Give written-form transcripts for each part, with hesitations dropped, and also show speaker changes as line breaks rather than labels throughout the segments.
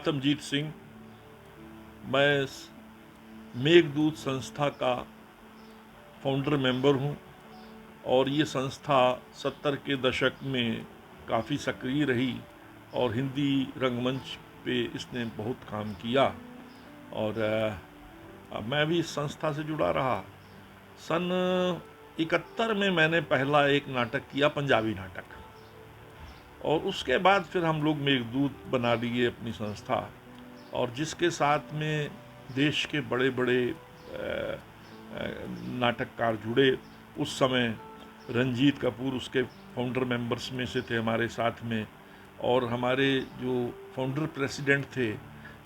आत्मजीत सिंह। मैं मेघदूत संस्था का फाउंडर मेंबर हूं और ये संस्था 70 के दशक में काफ़ी सक्रिय रही और हिंदी रंगमंच पे इसने बहुत काम किया और मैं भी इस संस्था से जुड़ा रहा। सन 71 में मैंने पहला एक नाटक किया, पंजाबी नाटक, और उसके बाद फिर हम लोग मेघदूत बना लिए अपनी संस्था, और जिसके साथ में देश के बड़े बड़े नाटककार जुड़े। उस समय रंजीत कपूर उसके फाउंडर मेंबर्स में से थे हमारे साथ में, और हमारे जो फाउंडर प्रेसिडेंट थे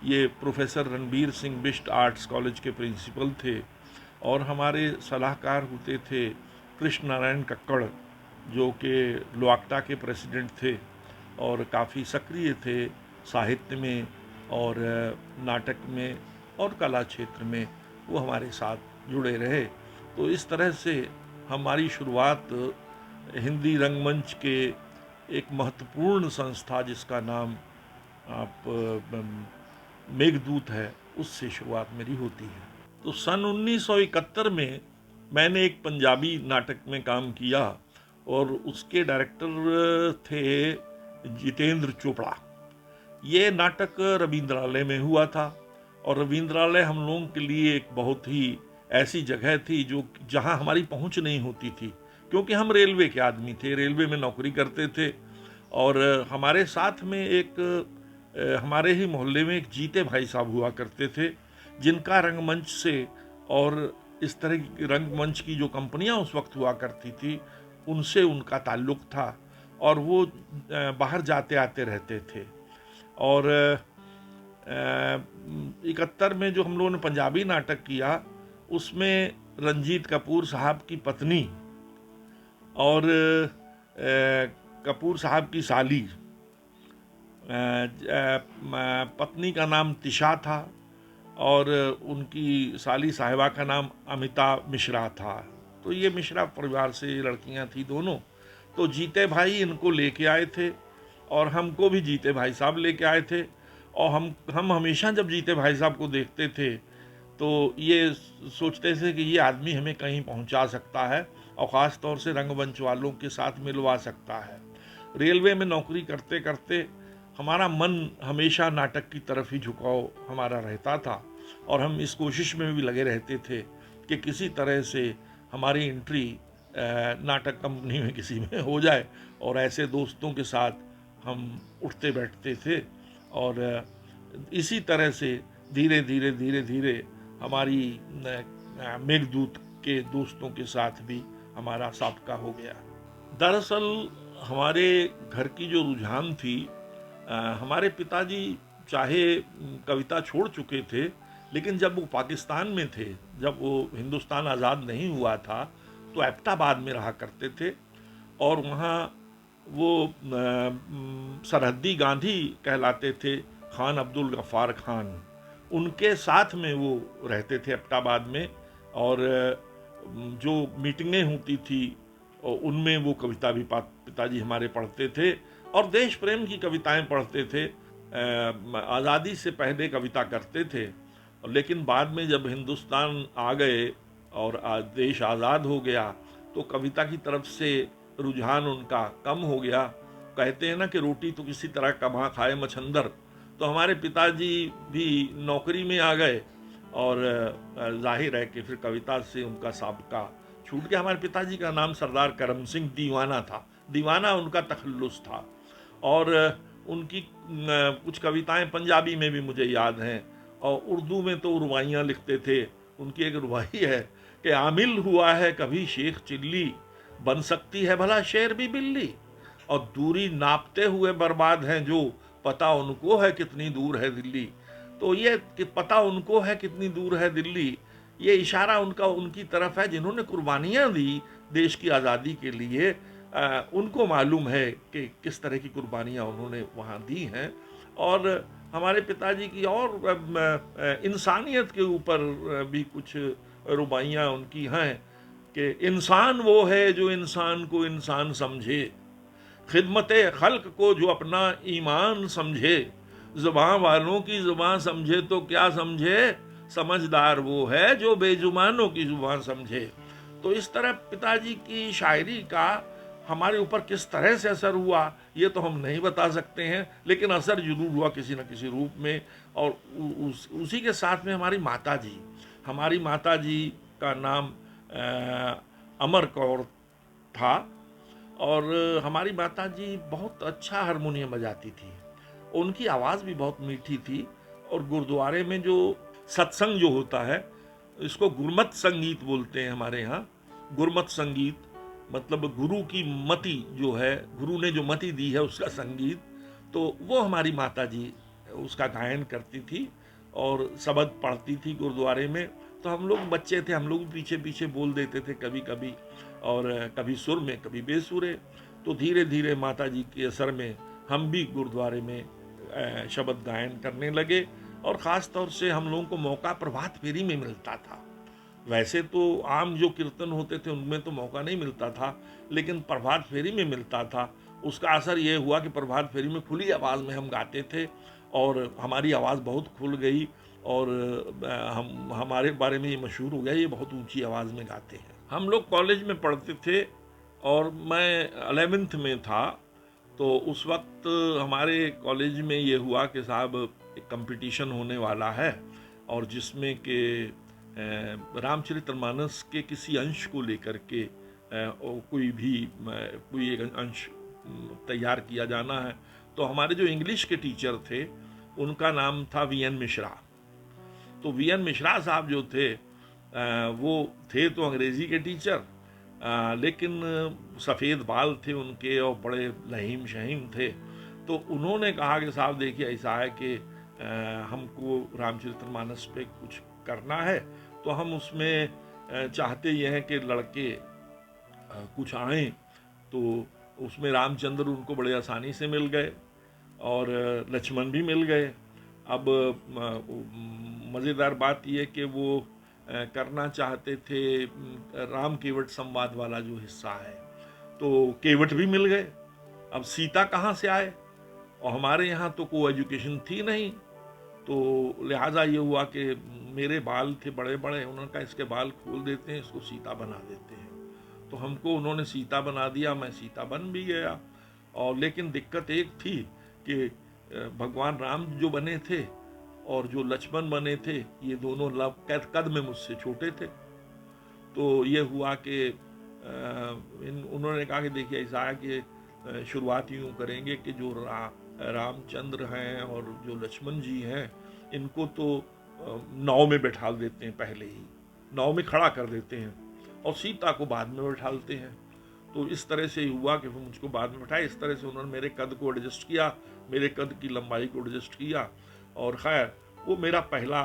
ये professor Ranbir Singh Bisht arts college के प्रिंसिपल थे, और हमारे सलाहकार होते थे कृष्ण नारायण कक्कड़ जो कि लोआक्टा के प्रेसिडेंट थे और काफ़ी सक्रिय थे साहित्य में और नाटक में और कला क्षेत्र में, वो हमारे साथ जुड़े रहे। तो इस तरह से हमारी शुरुआत हिंदी रंगमंच के एक महत्वपूर्ण संस्था जिसका नाम आप मेघदूत है, उससे शुरुआत मेरी होती है। तो सन 1971 में मैंने एक पंजाबी नाटक में काम किया और उसके डायरेक्टर थे जितेंद्र चोपड़ा। ये नाटक रविंद्रालय में हुआ था और रविंद्रालय हम लोगों के लिए एक बहुत ही ऐसी जगह थी जो जहां हमारी पहुंच नहीं होती थी, क्योंकि हम रेलवे के आदमी थे, रेलवे में नौकरी करते थे। और हमारे साथ में एक हमारे ही मोहल्ले में एक जीते भाई साहब हुआ करते थे, जिनका रंगमंच से और इस तरह की रंगमंच की जो कंपनियां उस वक्त हुआ करती थी उनसे उनका ताल्लुक था, और वो बाहर जाते आते रहते थे। और 71 में जो हम लोगों ने पंजाबी नाटक किया उसमें रंजीत कपूर साहब की पत्नी और कपूर साहब की साली, पत्नी का नाम तिशा था और उनकी साली साहिबा का नाम अमिता मिश्रा था। तो ये मिश्रा परिवार से लड़कियां थी दोनों। तो जीते भाई इनको लेके आए थे और हमको भी जीते भाई साहब लेके आए थे, और हम हमेशा जब जीते भाई साहब को देखते थे तो ये सोचते थे कि ये आदमी हमें कहीं पहुंचा सकता है और ख़ास तौर से रंगमंच वालों के साथ मिलवा सकता है। रेलवे में नौकरी करते करते हमारा मन हमेशा नाटक की तरफ ही झुकाव हमारा रहता था, और हम इस कोशिश में भी लगे रहते थे कि किसी तरह से हमारी एंट्री नाटक कंपनी में किसी में हो जाए, और ऐसे दोस्तों के साथ हम उठते बैठते थे। और इसी तरह से धीरे धीरे धीरे धीरे हमारी मेघदूत के दोस्तों के साथ भी हमारा साबका हो गया। दरअसल हमारे घर की जो रुझान थी, हमारे पिताजी चाहे कविता छोड़ चुके थे, लेकिन जब वो पाकिस्तान में थे, जब वो हिंदुस्तान आज़ाद नहीं हुआ था, तो एबटाबाद में रहा करते थे, और वहाँ वो सरहद्दी गांधी कहलाते थे, खान अब्दुल गफ्फार खान, उनके साथ में वो रहते थे एबटाबाद में। और जो मीटिंगें होती थी उनमें वो कविता भी पिताजी हमारे पढ़ते थे और देश प्रेम की कविताएं पढ़ते थे। आज़ादी से पहले कविता करते थे, लेकिन बाद में जब हिंदुस्तान आ गए और देश आज़ाद हो गया तो कविता की तरफ से रुझान उनका कम हो गया। कहते हैं ना कि रोटी तो किसी तरह कमा खाए मछंदर, तो हमारे पिताजी भी नौकरी में आ गए और जाहिर है कि फिर कविता से उनका साबका छूट गया। हमारे पिताजी का नाम सरदार करम सिंह दीवाना था, दीवाना उनका तखल्लुस था, और उनकी कुछ कविताएं पंजाबी में भी मुझे याद हैं, और उर्दू में तो रुबाइयाँ लिखते थे। उनकी एक रुबाई है कि आमिल हुआ है कभी शेख चिल्ली, बन सकती है भला शेर भी बिल्ली, और दूरी नापते हुए बर्बाद हैं जो, पता उनको है कितनी दूर है दिल्ली। तो ये कि पता उनको है कितनी दूर है दिल्ली, ये इशारा उनका उनकी तरफ है जिन्होंने कुर्बानियाँ दी देश की आज़ादी के लिए। उनको मालूम है कि किस तरह की कुर्बानियाँ उन्होंने वहाँ दी हैं। और हमारे पिताजी की और इंसानियत के ऊपर भी कुछ रुबाइयाँ उनकी हैं कि इंसान वो है जो इंसान को इंसान समझे, खिदमत खल्क को जो अपना ईमान समझे, जुबान वालों की जुबान समझे तो क्या समझे, समझदार वो है जो बेजुबानों की जुबान समझे। तो इस तरह पिताजी की शायरी का हमारे ऊपर किस तरह से असर हुआ ये तो हम नहीं बता सकते हैं, लेकिन असर जरूर हुआ किसी न किसी रूप में। और उसी के साथ में हमारी माता जी का नाम अमर कौर था। और हमारी माता जी बहुत अच्छा हारमोनियम बजाती थी, उनकी आवाज़ भी बहुत मीठी थी। और गुरुद्वारे में जो सत्संग जो होता है, इसको गुरमत संगीत बोलते हैं हमारे यहाँ। गुरमत संगीत मतलब गुरु की मति जो है, गुरु ने जो मति दी है उसका संगीत, तो वो हमारी माता जी उसका गायन करती थी और शबद पढ़ती थी गुरुद्वारे में। तो हम लोग बच्चे थे, हम लोग पीछे पीछे बोल देते थे कभी कभी, और कभी सुर में कभी बेसुरे। तो धीरे धीरे माता जी के असर में हम भी गुरुद्वारे में शबद गायन करने लगे। और ख़ास तौर से हम लोगों को मौका प्रभात फेरी में मिलता था। वैसे तो आम जो कीर्तन होते थे उनमें तो मौका नहीं मिलता था, लेकिन प्रभात फेरी में मिलता था। उसका असर ये हुआ कि प्रभात फेरी में खुली आवाज़ में हम गाते थे और हमारी आवाज़ बहुत खुल गई। और हम हमारे बारे में ये मशहूर हो गया, ये बहुत ऊंची आवाज़ में गाते हैं। हम लोग कॉलेज में पढ़ते थे और मैं 11th में था। तो उस वक्त हमारे कॉलेज में ये हुआ कि साहब एक कंपटीशन होने वाला है, और जिसमें कि रामचरितमानस के किसी अंश को लेकर के कोई एक अंश तैयार किया जाना है। तो हमारे जो इंग्लिश के टीचर थे उनका नाम था वीएन मिश्रा। तो वीएन मिश्रा साहब जो थे वो थे तो अंग्रेज़ी के टीचर, लेकिन सफ़ेद बाल थे उनके और बड़े लहीम शहीम थे। तो उन्होंने कहा कि साहब देखिए ऐसा है कि हमको रामचरितमानस पे कुछ करना है, तो हम उसमें चाहते ये हैं कि लड़के कुछ आए। तो उसमें रामचंद्र उनको बड़े आसानी से मिल गए और लक्ष्मण भी मिल गए। अब मज़ेदार बात यह कि वो करना चाहते थे राम केवट संवाद वाला जो हिस्सा है, तो केवट भी मिल गए। अब सीता कहाँ से आए, और हमारे यहाँ तो कोई एजुकेशन थी नहीं। तो लिहाजा ये हुआ कि मेरे बाल थे बड़े बड़े, उन्होंने कहा इसके बाल खोल देते हैं, इसको सीता बना देते हैं। तो हमको उन्होंने सीता बना दिया, मैं सीता बन भी गया। और लेकिन दिक्कत एक थी कि भगवान राम जो बने थे और जो लक्ष्मण बने थे, ये दोनों कद में मुझसे छोटे थे। तो ये हुआ कि उन्होंने कहा कि देखिए ऐसा है कि शुरुआत यूँ करेंगे कि जो रामचंद्र हैं और जो लक्ष्मण जी हैं, इनको तो नाव में बैठा देते हैं, पहले ही नाव में खड़ा कर देते हैं, और सीता को बाद में बैठालते हैं। तो इस तरह से ही हुआ कि वो मुझको बाद में बैठाए। इस तरह से उन्होंने मेरे कद को एडजस्ट किया, मेरे कद की लंबाई को एडजस्ट किया। और खैर वो मेरा पहला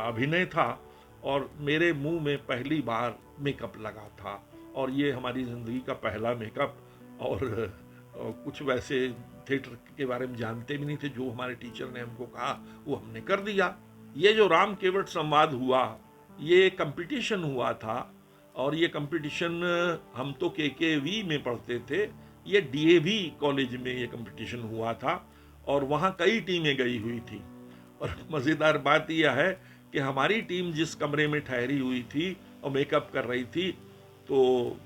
अभिनय था और मेरे मुंह में पहली बार मेकअप लगा था, और ये हमारी ज़िंदगी का पहला मेकअप। और कुछ वैसे थिएटर के बारे में जानते भी नहीं थे, जो हमारे टीचर ने हमको कहा वो हमने कर दिया। ये जो राम केवट संवाद हुआ, ये कंपटीशन हुआ था, और ये कंपटीशन हम तो केकेवी में पढ़ते थे, ये डीएवी कॉलेज में ये कंपटीशन हुआ था, और वहाँ कई टीमें गई हुई थी। और मज़ेदार बात यह है कि हमारी टीम जिस कमरे में ठहरी हुई थी और मेकअप कर रही थी, तो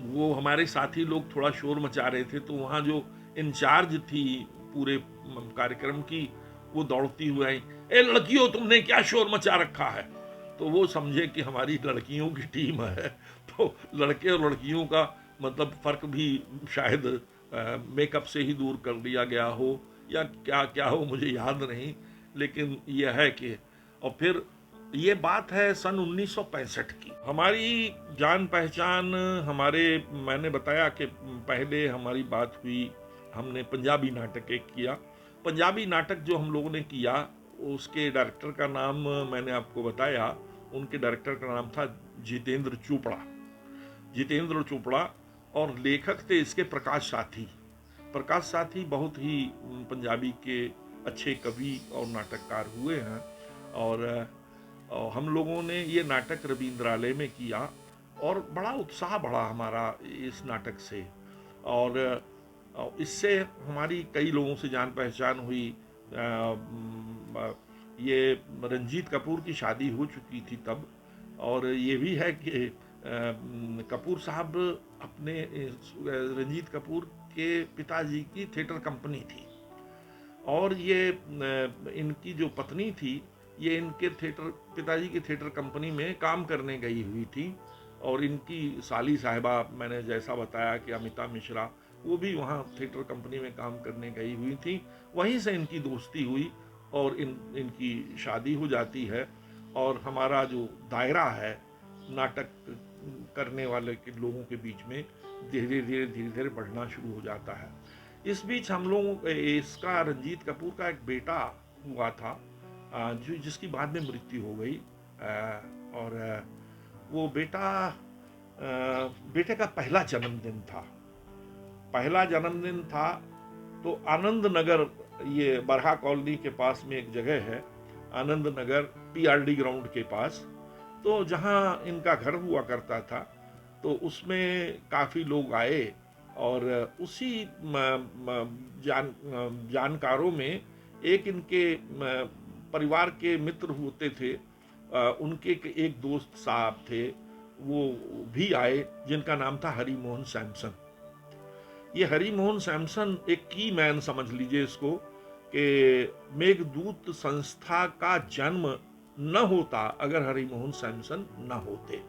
वो हमारे साथी लोग थोड़ा शोर मचा रहे थे। तो वहाँ जो इंचार्ज थी पूरे कार्यक्रम की, वो दौड़ती हुई आई, ए लड़कियों तुमने क्या शोर मचा रखा है। तो वो समझे कि हमारी लड़कियों की टीम है। तो लड़के और लड़कियों का मतलब फ़र्क भी शायद मेकअप से ही दूर कर दिया गया हो, या क्या क्या हो मुझे याद नहीं, लेकिन यह है कि। और फिर ये बात है सन 1965 की। हमारी जान पहचान मैंने बताया कि पहले हमारी बात हुई, हमने पंजाबी नाटक एक किया। पंजाबी नाटक जो हम लोगों ने किया, उसके डायरेक्टर का नाम मैंने आपको बताया। उनके डायरेक्टर का नाम था जितेंद्र चोपड़ा, और लेखक थे इसके प्रकाश साथी बहुत ही पंजाबी के अच्छे कवि और नाटककार हुए हैं। और हम लोगों ने ये नाटक रविंद्रालय में किया, और बड़ा उत्साह बढ़ा हमारा इस नाटक से। और और इससे हमारी कई लोगों से जान पहचान हुई। ये रंजीत कपूर की शादी हो चुकी थी तब, और ये भी है कि कपूर साहब अपने रंजीत कपूर के पिताजी की थिएटर कंपनी थी, और ये इनकी जो पत्नी थी ये इनके थिएटर पिताजी की थिएटर कंपनी में काम करने गई हुई थी, और इनकी साली साहिबा, मैंने जैसा बताया कि अमिता मिश्रा, वो भी वहाँ थिएटर कंपनी में काम करने गई हुई थी। वहीं से इनकी दोस्ती हुई और इनकी शादी हो जाती है, और हमारा जो दायरा है नाटक करने वाले के लोगों के बीच में धीरे धीरे बढ़ना शुरू हो जाता है। इस बीच हम लोग इसका रंजीत कपूर का एक बेटा हुआ था, जो जिसकी बाद में मृत्यु हो गई, और वो बेटे का पहला जन्मदिन था। तो आनंद नगर, ये बरहा कॉलोनी के पास में एक जगह है आनंद नगर, पीआरडी ग्राउंड के पास, तो जहाँ इनका घर हुआ करता था, तो उसमें काफ़ी लोग आए, और उसी जानकारों में एक इनके परिवार के मित्र होते थे, उनके एक दोस्त साहब थे, वो भी आए, जिनका नाम था हरि मोहन सैमसन। ये हरि मोहन सैमसन एक की मैन समझ लीजिए इसको, कि मेघदूत संस्था का जन्म न होता अगर हरि मोहन सैमसन न होते।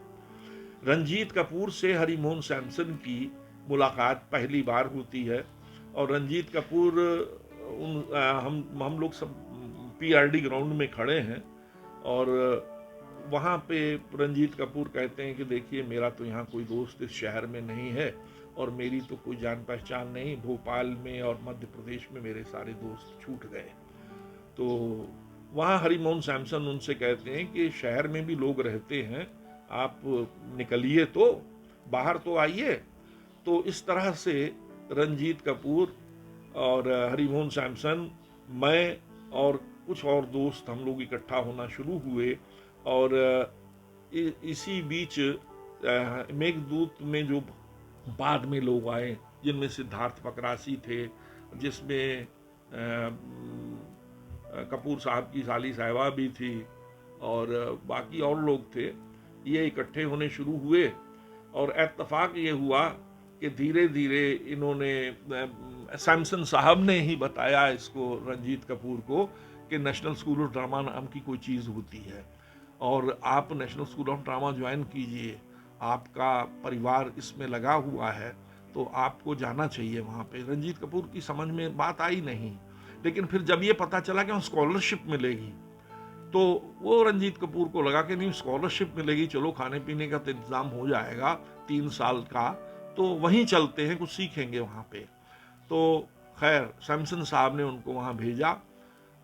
रंजीत कपूर से हरि मोहन सैमसन की मुलाकात पहली बार होती है, और रंजीत कपूर हम लोग सब पीआरडी ग्राउंड में खड़े हैं, और वहाँ पे रंजीत कपूर कहते हैं कि देखिए, मेरा तो यहाँ कोई दोस्त इस शहर में नहीं है, और मेरी तो कोई जान पहचान नहीं, भोपाल में और मध्य प्रदेश में मेरे सारे दोस्त छूट गए। तो वहाँ हरि मोहन सैमसन उनसे कहते हैं कि शहर में भी लोग रहते हैं, आप निकलिए, तो बाहर तो आइए। तो इस तरह से रंजीत कपूर और हरि मोहन सैमसन, मैं और कुछ और दोस्त, हम लोग इकट्ठा होना शुरू हुए, और इसी बीच मेघदूत में जो बाद में लोग आए, जिनमें सिद्धार्थ पकरासी थे, जिसमें कपूर साहब की साली साहिबा भी थी, और बाकी और लोग थे, ये इकट्ठे होने शुरू हुए, और इत्तेफाक ये हुआ कि धीरे धीरे इन्होंने, सैमसन साहब ने ही बताया इसको, रंजीत कपूर को, कि नेशनल स्कूल ऑफ ड्रामा नाम की कोई चीज़ होती है, और आप national school of drama join कीजिए, आपका परिवार इसमें लगा हुआ है, तो आपको जाना चाहिए वहाँ पे। रंजीत कपूर की समझ में बात आई नहीं, लेकिन फिर जब ये पता चला कि वहाँ स्कॉलरशिप मिलेगी, तो वो रंजीत कपूर को लगा कि नहीं, स्कॉलरशिप मिलेगी, चलो खाने पीने का तो इंतज़ाम हो जाएगा 3 साल का, तो वहीं चलते हैं, कुछ सीखेंगे वहाँ पे। तो खैर सैमसन साहब ने उनको वहाँ भेजा,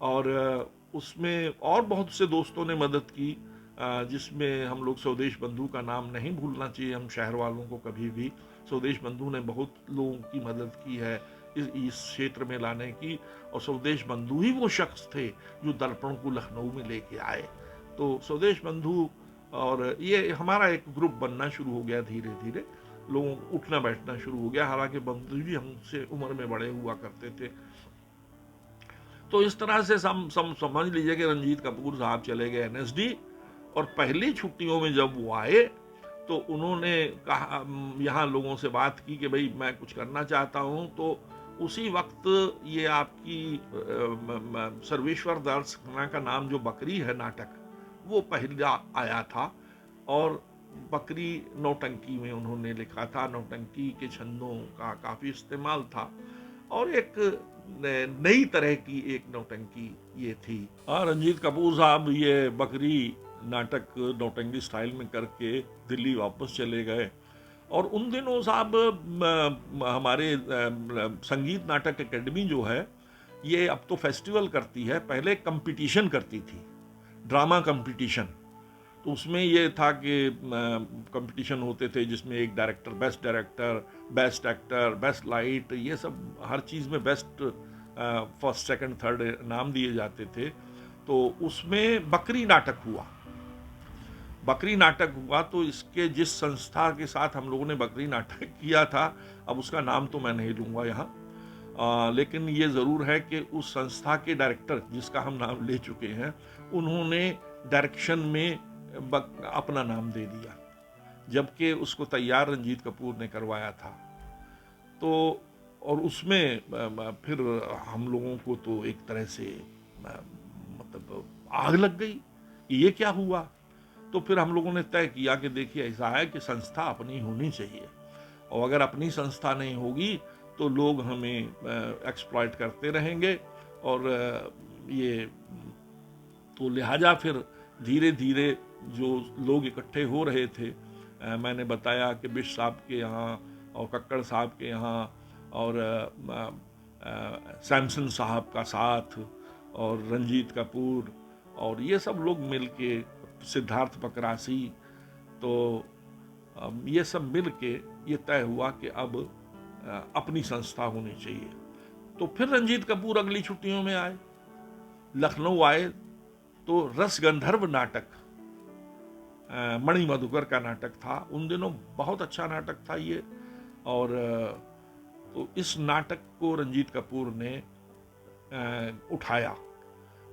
और उसमें और बहुत से दोस्तों ने मदद की, जिसमें हम लोग स्वदेश बंधु का नाम नहीं भूलना चाहिए हम शहर वालों को कभी भी। स्वदेश बंधु ने बहुत लोगों की मदद की है इस क्षेत्र में लाने की, और स्वदेश बंधु ही वो शख्स थे जो दर्पण को लखनऊ में लेके आए। तो स्वदेश बंधु, और ये हमारा एक ग्रुप बनना शुरू हो गया, धीरे धीरे लोगों उठना बैठना शुरू हो गया, हालांकि बंधु भी हमसे उम्र में बड़े हुआ करते थे। तो इस तरह से समझ लीजिए कि रंजीत कपूर साहब चले गए एनएसडी, और पहली छुट्टियों में जब वो आए, तो उन्होंने कहा, यहाँ लोगों से बात की कि भाई मैं कुछ करना चाहता हूँ। तो उसी वक्त ये आपकी सर्वेश्वर दास खन्ना का नाम जो बकरी है नाटक, वो पहला आया था, और बकरी नौटंकी में उन्होंने लिखा था, नौटंकी के छंदों का काफ़ी इस्तेमाल था, और एक नई तरह की एक नौटंकी ये थी। रंजीत कपूर साहब ये बकरी नाटक नौटंकी स्टाइल में करके दिल्ली वापस चले गए, और उन दिनों साहब हमारे संगीत नाटक एकेडमी जो है, ये अब तो फेस्टिवल करती है, पहले कंपटीशन करती थी, ड्रामा कंपटीशन। तो उसमें ये था कि कंपटीशन होते थे, जिसमें एक director, best actor, best light, ये सब हर चीज़ में बेस्ट फर्स्ट सेकंड थर्ड नाम दिए जाते थे। तो उसमें बकरी नाटक हुआ, तो इसके जिस संस्था के साथ हम लोगों ने बकरी नाटक किया था, अब उसका नाम तो मैं नहीं लूँगा यहाँ, लेकिन ये ज़रूर है कि उस संस्था के डायरेक्टर, जिसका हम नाम ले चुके हैं, उन्होंने डायरेक्शन में अपना नाम दे दिया, जबकि उसको तैयार रंजीत कपूर ने करवाया था। तो और उसमें फिर हम लोगों को तो एक तरह से मतलब आग लग गई कि ये क्या हुआ। तो फिर हम लोगों ने तय किया कि देखिए, ऐसा है कि संस्था अपनी होनी चाहिए, और अगर अपनी संस्था नहीं होगी तो लोग हमें एक्सप्लॉइट करते रहेंगे। और ये तो लिहाजा फिर धीरे धीरे जो लोग इकट्ठे हो रहे थे, मैंने बताया कि बिश साहब के यहाँ और कक्कड़ साहब के यहाँ और सैमसन साहब का साथ और रंजीत कपूर और ये सब लोग मिलके, सिद्धार्थ पकरासी, तो ये सब मिल के ये तय हुआ कि अब अपनी संस्था होनी चाहिए। तो फिर रंजीत कपूर अगली छुट्टियों में आए, लखनऊ आए, तो रस गंधर्व नाटक, मणि मधुकर का नाटक था, उन दिनों बहुत अच्छा नाटक था ये। और तो इस नाटक को रंजीत कपूर ने उठाया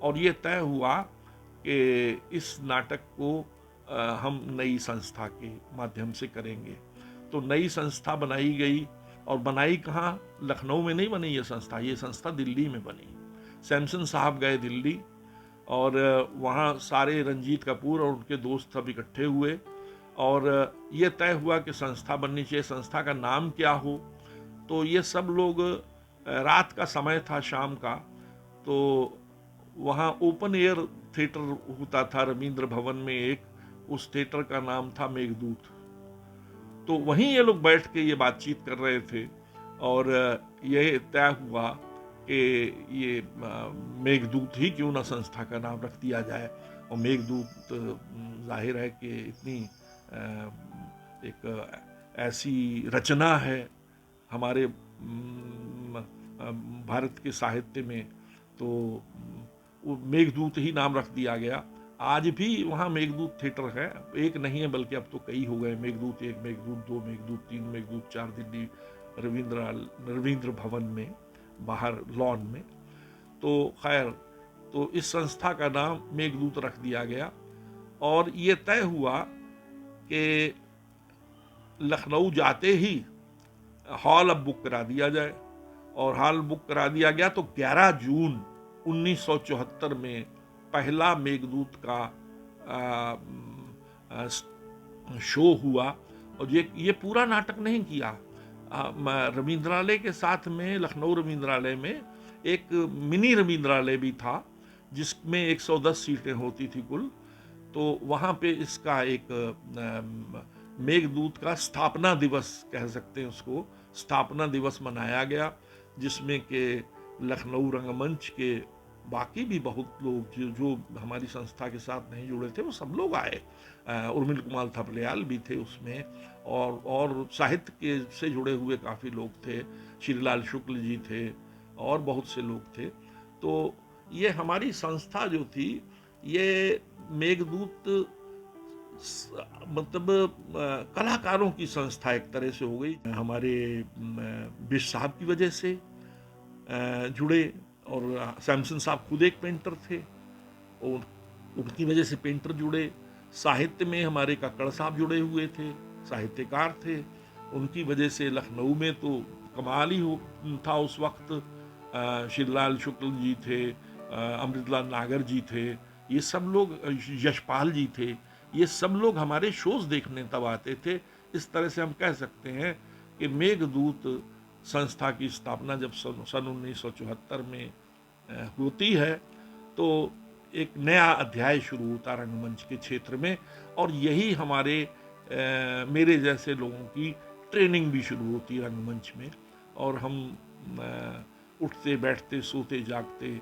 और ये तय हुआ कि इस नाटक को हम नई संस्था के माध्यम से करेंगे। तो नई संस्था बनाई गई, और बनाई कहाँ, लखनऊ में नहीं बनी ये संस्था दिल्ली में बनी। सैमसन साहब गए दिल्ली और वहाँ सारे रंजीत कपूर और उनके दोस्त सब इकट्ठे हुए और ये तय हुआ कि संस्था बननी चाहिए, संस्था का नाम क्या हो। तो ये सब लोग, रात का समय था, शाम का, तो वहाँ ओपन एयर थिएटर होता था रविंद्र भवन में एक, उस थिएटर का नाम था मेघदूत। तो वहीं ये लोग बैठ के ये बातचीत कर रहे थे और यह तय हुआ कि ये मेघदूत ही क्यों ना संस्था का नाम रख दिया जाए। और मेघदूत जाहिर है कि इतनी एक ऐसी रचना है हमारे भारत के साहित्य में, तो वो मेघदूत ही नाम रख दिया गया। आज भी वहाँ मेघदूत थिएटर है, एक नहीं है बल्कि अब तो कई हो गए, मेघदूत 1, मेघदूत 2, मेघदूत 3, मेघदूत 4 दिल्ली रविंद्र भवन में बाहर लॉन में। तो खैर, तो इस संस्था का नाम मेघदूत रख दिया गया और ये तय हुआ कि लखनऊ जाते ही हॉल अब बुक करा दिया जाए। और हॉल बुक करा दिया गया तो 11 जून 1974 में पहला मेघदूत का शो हुआ। और ये पूरा नाटक नहीं किया, रविंद्रालय के साथ में, लखनऊ रविंद्रालय में एक मिनी रविंद्रालय भी था जिसमें 110 सीटें होती थी कुल। तो वहाँ पे इसका एक मेघदूत का स्थापना दिवस कह सकते हैं उसको, स्थापना दिवस मनाया गया, जिसमें के लखनऊ रंगमंच के बाकी भी बहुत लोग जो हमारी संस्था के साथ नहीं जुड़े थे वो सब लोग आए। उर्मिल कुमार थपलियाल भी थे उसमें, और साहित्य के से जुड़े हुए काफ़ी लोग थे, श्रीलाल शुक्ल जी थे और बहुत से लोग थे। तो ये हमारी संस्था जो थी ये मेघदूत मतलब कलाकारों की संस्था एक तरह से हो गई। हमारे बिश साहब की वजह से जुड़े, और सैमसन साहब खुद एक पेंटर थे और उनकी वजह से पेंटर जुड़े। साहित्य में हमारे कक्कड़ साहब जुड़े हुए थे, साहित्यकार थे, उनकी वजह से लखनऊ में तो कमाल ही था उस वक्त। श्रीलाल शुक्ल जी थे, अमृतलाल नागर जी थे, ये सब लोग, यशपाल जी थे, ये सब लोग हमारे शोज देखने तब आते थे। इस तरह से हम कह सकते हैं कि मेघदूत संस्था की स्थापना जब सन 1974 में होती है तो एक नया अध्याय शुरू होता रंगमंच के क्षेत्र में, और यही हमारे मेरे जैसे लोगों की ट्रेनिंग भी शुरू होती रंगमंच में। और हम उठते बैठते सोते जागते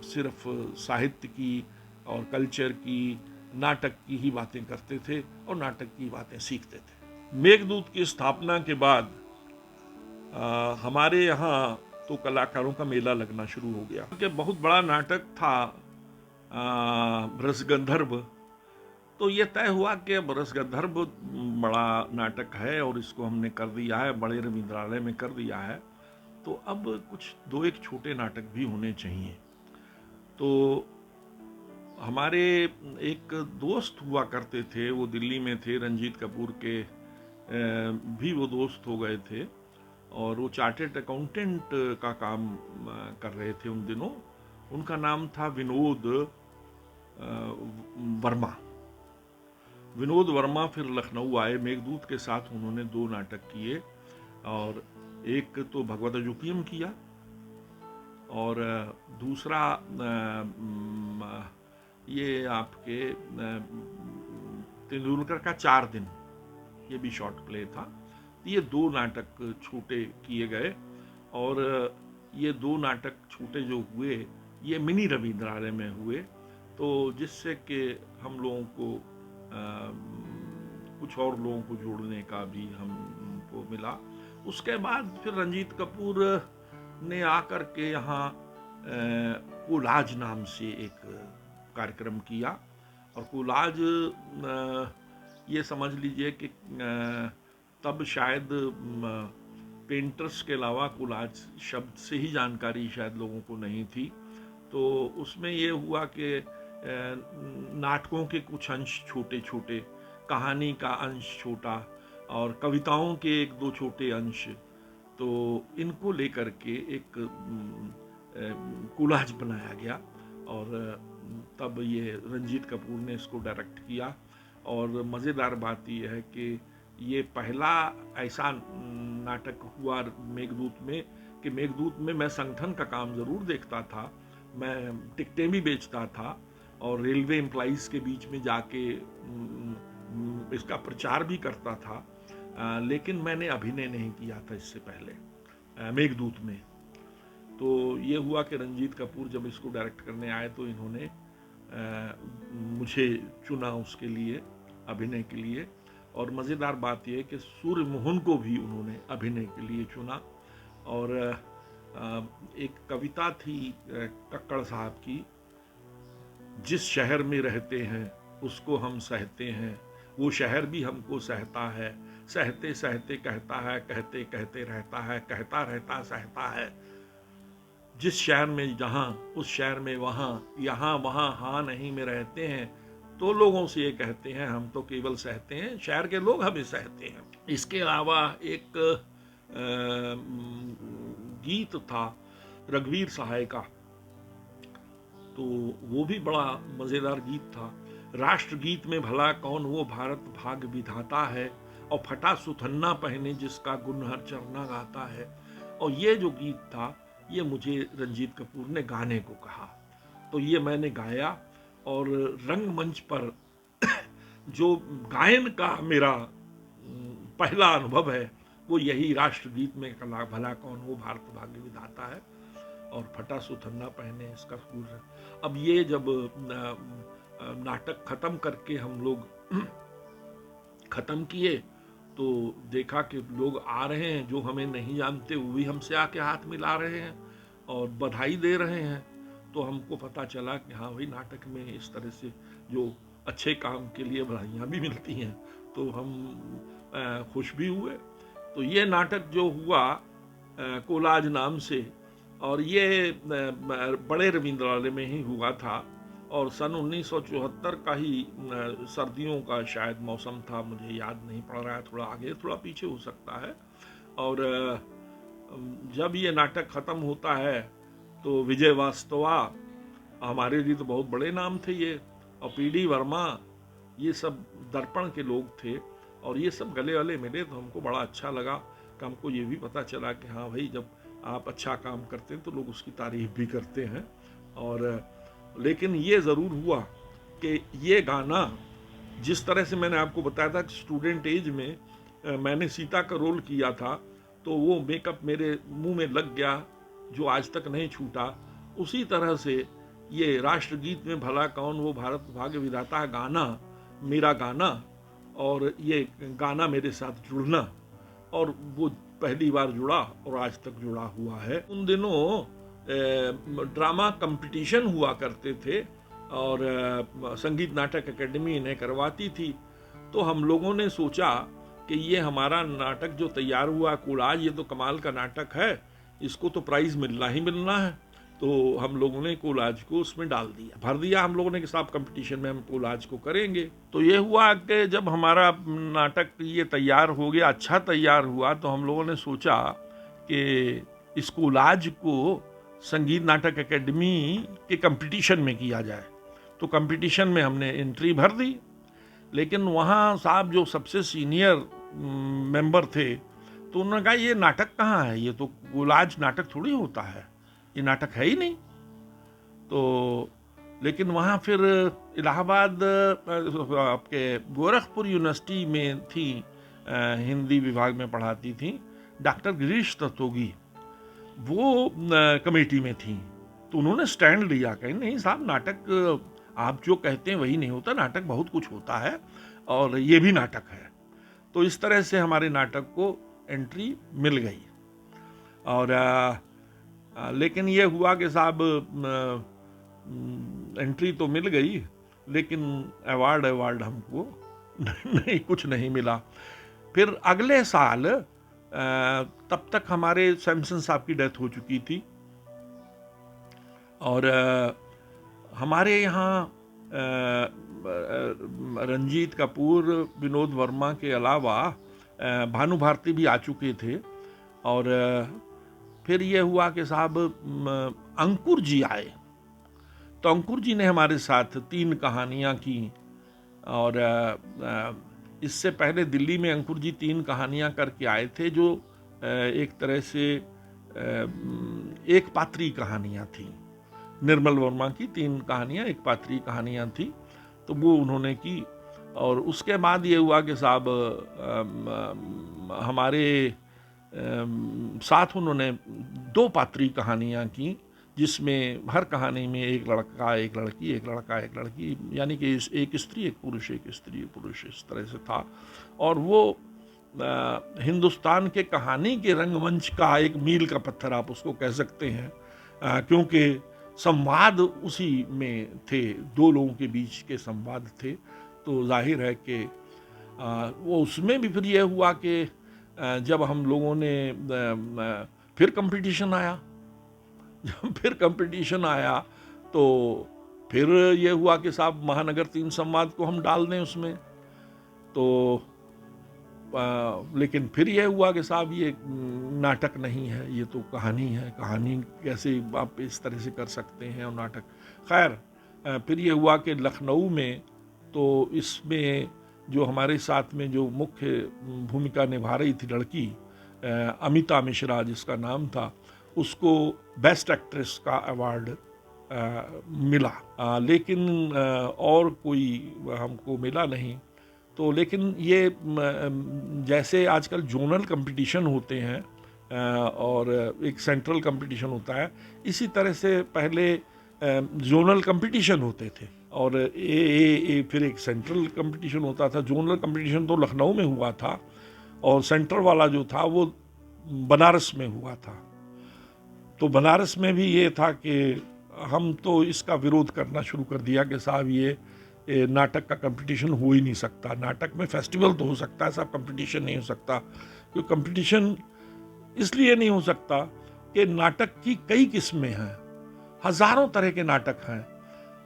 सिर्फ साहित्य की और कल्चर की, नाटक की ही बातें करते थे और नाटक की बातें सीखते थे। मेघदूत की स्थापना के बाद हमारे यहाँ तो कलाकारों का मेला लगना शुरू हो गया। कि बहुत बड़ा नाटक था रसगंधर्व, तो ये तय हुआ कि अब रसगंधर्व बड़ा नाटक है और इसको हमने कर दिया है, बड़े रविंद्रालय में कर दिया है, तो अब कुछ दो एक छोटे नाटक भी होने चाहिए। तो हमारे एक दोस्त हुआ करते थे, वो दिल्ली में थे, रंजीत कपूर के भी वो दोस्त हो गए थे, और वो चार्टेड अकाउंटेंट का काम कर रहे थे उन दिनों। उनका नाम था विनोद वर्मा। विनोद वर्मा फिर लखनऊ आए, मेघदूत के साथ उन्होंने 2 नाटक किए, और एक तो भगवतजुकियम किया, और दूसरा ये आपके तेंदुलकर का 4 दिन, ये भी शॉर्ट प्ले था। ये 2 नाटक छोटे किए गए, और ये 2 नाटक छोटे जो हुए ये मिनी रविंद्रालय में हुए, तो जिससे कि हम लोगों को कुछ और लोगों को जोड़ने का भी हमको मिला। उसके बाद फिर रंजीत कपूर ने आकर के यहाँ कोलाज नाम से एक कार्यक्रम किया, और कोलाज ये समझ लीजिए कि तब शायद पेंटर्स के अलावा कोलाज शब्द से ही जानकारी शायद लोगों को नहीं थी। तो उसमें ये हुआ कि नाटकों के कुछ अंश छोटे छोटे, कहानी का अंश छोटा, और कविताओं के 1-2 छोटे अंश, तो इनको लेकर के एक कोलाज बनाया गया, और तब ये रंजीत कपूर ने इसको डायरेक्ट किया। और मज़ेदार बात यह है कि ये पहला ऐसा नाटक हुआ मेघदूत में कि मेघदूत में मैं संगठन का काम ज़रूर देखता था, मैं टिकटें भी बेचता था, और रेलवे एम्प्लॉइज़ के बीच में जाके इसका प्रचार भी करता था, लेकिन मैंने अभिनय नहीं किया था इससे पहले मेघदूत में। तो ये हुआ कि रंजीत कपूर जब इसको डायरेक्ट करने आए तो इन्होंने मुझे चुना उसके लिए, अभिनय के लिए। और मज़ेदार बात यह कि सूर्यमोहन को भी उन्होंने अभिनय के लिए चुना। और एक कविता थी कक्कड़ साहब की, जिस शहर में रहते हैं उसको हम सहते हैं, वो शहर भी हमको सहता है, सहते सहते कहता है, कहते कहते रहता है, कहता रहता सहता है। जिस शहर में जहाँ, उस शहर में वहाँ, यहाँ वहाँ हाँ नहीं में रहते हैं, तो लोगों से ये कहते हैं हम तो केवल सहते हैं, शहर के लोग हमें सहते हैं। इसके अलावा एक गीत था रघुवीर सहाय का, तो वो भी बड़ा मज़ेदार गीत था। राष्ट्रगीत में भला कौन वो भारत भाग विधाता है, और फटा सुथन्ना पहने जिसका गुण हर चरना गाता है। और ये जो गीत था ये मुझे रंजीत कपूर ने गाने को कहा, तो ये मैंने गाया। और रंगमंच पर जो गायन का मेरा पहला अनुभव है वो यही राष्ट्रगीत में भला कौन वो भारत भाग्य विधाता है और फटा सुथन्ना पहने इसका गुण। अब ये जब नाटक खत्म करके हम लोग खत्म किए तो देखा कि लोग आ रहे हैं जो हमें नहीं जानते, वो भी हमसे आके हाथ मिला रहे हैं और बधाई दे रहे हैं। तो हमको पता चला कि हाँ भाई, नाटक में इस तरह से जो अच्छे काम के लिए बधाइयाँ भी मिलती हैं, तो हम खुश भी हुए। तो ये नाटक जो हुआ कोलाज नाम से, और ये बड़े रविंद्रालय में ही हुआ था, और सन 1974 का ही सर्दियों का शायद मौसम था, मुझे याद नहीं पड़ रहा है, थोड़ा आगे थोड़ा पीछे हो सकता है। और जब ये नाटक ख़त्म होता है तो विजय वास्तवा, हमारे लिए तो बहुत बड़े नाम थे ये, और पीडी वर्मा, ये सब दर्पण के लोग थे, और ये सब गले वाले मिले तो हमको बड़ा अच्छा लगा कि हमको ये भी पता चला कि हाँ भाई, जब आप अच्छा काम करते हैं तो लोग उसकी तारीफ भी करते हैं। और लेकिन ये ज़रूर हुआ कि ये गाना, जिस तरह से मैंने आपको बताया था कि स्टूडेंट एज में मैंने सीता का रोल किया था, तो वो मेकअप मेरे मुंह में लग गया जो आज तक नहीं छूटा। उसी तरह से ये राष्ट्रगीत में भला कौन वो भारत भाग्य विधाता गाना, मेरा गाना, और ये गाना मेरे साथ जुड़ना, और वो पहली बार जुड़ा और आज तक जुड़ा हुआ है। उन दिनों ड्रामा कंपटीशन हुआ करते थे और संगीत नाटक अकेडमी इन्हें करवाती थी। तो हम लोगों ने सोचा कि ये हमारा नाटक जो तैयार हुआ कोलाज, ये तो कमाल का नाटक है, इसको तो प्राइज़ मिलना ही मिलना है। तो हम लोगों ने कोलाज को उसमें डाल दिया, भर दिया हम लोगों ने कि साहब कंपटीशन में हम कोलाज को करेंगे। तो ये हुआ कि जब हमारा नाटक ये तैयार हो गया, अच्छा तैयार हुआ, तो हम लोगों ने सोचा कि इस कोलाज को संगीत नाटक एकेडमी के कंपटीशन में किया जाए। तो कंपटीशन में हमने एंट्री भर दी, लेकिन वहाँ साहब जो सबसे सीनियर मेंबर थे, तो उन्होंने कहा ये नाटक कहाँ है, ये तो कोलाज नाटक थोड़ी होता है, ये नाटक है ही नहीं। तो लेकिन वहाँ फिर इलाहाबाद आपके गोरखपुर यूनिवर्सिटी में थी, हिंदी विभाग में पढ़ाती थी डॉक्टर गिरीश ततोगी, वो कमेटी में थी। तो उन्होंने स्टैंड लिया, कहीं नहीं साहब नाटक आप जो कहते हैं वही नहीं होता, नाटक बहुत कुछ होता है और ये भी नाटक है। तो इस तरह से हमारे नाटक को एंट्री मिल गई। और लेकिन ये हुआ कि साहब एंट्री तो मिल गई, लेकिन अवार्ड हमको नहीं, कुछ नहीं मिला। फिर अगले साल तब तक हमारे सैमसन साहब की डेथ हो चुकी थी, और हमारे यहाँ रंजीत कपूर, विनोद वर्मा के अलावा भानु भारती भी आ चुके थे। और फिर ये हुआ कि साहब अंकुर जी आए। तो अंकुर जी ने हमारे साथ 3 कहानियाँ की, और इससे पहले दिल्ली में अंकुर जी 3 कहानियाँ करके आए थे, जो एक तरह से एक पात्री कहानियाँ थी। निर्मल वर्मा की 3 कहानियाँ एक पात्री कहानियाँ थी, तो वो उन्होंने की। और उसके बाद ये हुआ कि साहब हमारे साथ उन्होंने 2 पात्री कहानियाँ की, जिसमें हर कहानी में एक लड़का एक लड़की, एक लड़का एक लड़की, यानी कि एक स्त्री एक पुरुष, एक स्त्री एक पुरुष, इस तरह से था। और वो हिंदुस्तान के कहानी के रंगमंच का एक मील का पत्थर आप उसको कह सकते हैं, क्योंकि संवाद उसी में थे, 2 लोगों के बीच के संवाद थे। तो जाहिर है कि वो उसमें भी फिर ये हुआ कि जब हम लोगों ने फिर कंपटीशन आया, जब फिर कंपटीशन आया तो फिर ये हुआ कि साहब महानगर 3 संवाद को हम डाल दें उसमें। तो लेकिन फिर यह हुआ कि साहब ये नाटक नहीं है, ये तो कहानी है, कहानी कैसे आप इस तरह से कर सकते हैं और नाटक। खैर फिर ये हुआ कि लखनऊ में, तो इसमें जो हमारे साथ में जो मुख्य भूमिका निभा रही थी लड़की, अमिता मिश्रा जिसका नाम था, उसको बेस्ट एक्ट्रेस का अवार्ड मिला, लेकिन और कोई हमको मिला नहीं। तो लेकिन ये जैसे आजकल जोनल कंपटीशन होते हैं और एक सेंट्रल कंपटीशन होता है, इसी तरह से पहले जोनल कंपटीशन होते थे, और फिर एक सेंट्रल कंपटीशन होता था। जोनल कंपटीशन तो लखनऊ में हुआ था, और सेंट्रल वाला जो था वो बनारस में हुआ था। तो बनारस में भी ये था कि हम तो इसका विरोध करना शुरू कर दिया कि साहब ये नाटक का कंपटीशन हो ही नहीं सकता। नाटक में फेस्टिवल तो हो सकता है साहब, कंपटीशन नहीं हो सकता। क्योंकि कंपटीशन इसलिए नहीं हो सकता कि नाटक की कई किस्में हैं, हजारों तरह के नाटक हैं,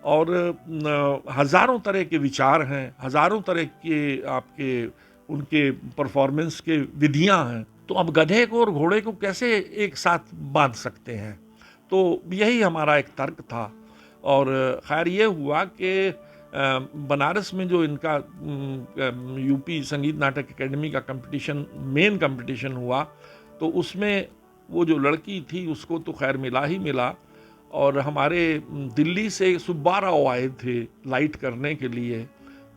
और हजारों तरह के विचार हैं, हजारों तरह के आपके उनके परफॉर्मेंस के विधियां हैं। तो अब गधे को और घोड़े को कैसे एक साथ बांध सकते हैं? तो यही हमारा एक तर्क था। और खैर ये हुआ कि बनारस में जो इनका यूपी संगीत नाटक एकेडमी का कंपटीशन, मेन कंपटीशन हुआ, तो उसमें वो जो लड़की थी उसको तो खैर मिला ही मिला। और हमारे दिल्ली से सुब्बा राव आए थे लाइट करने के लिए,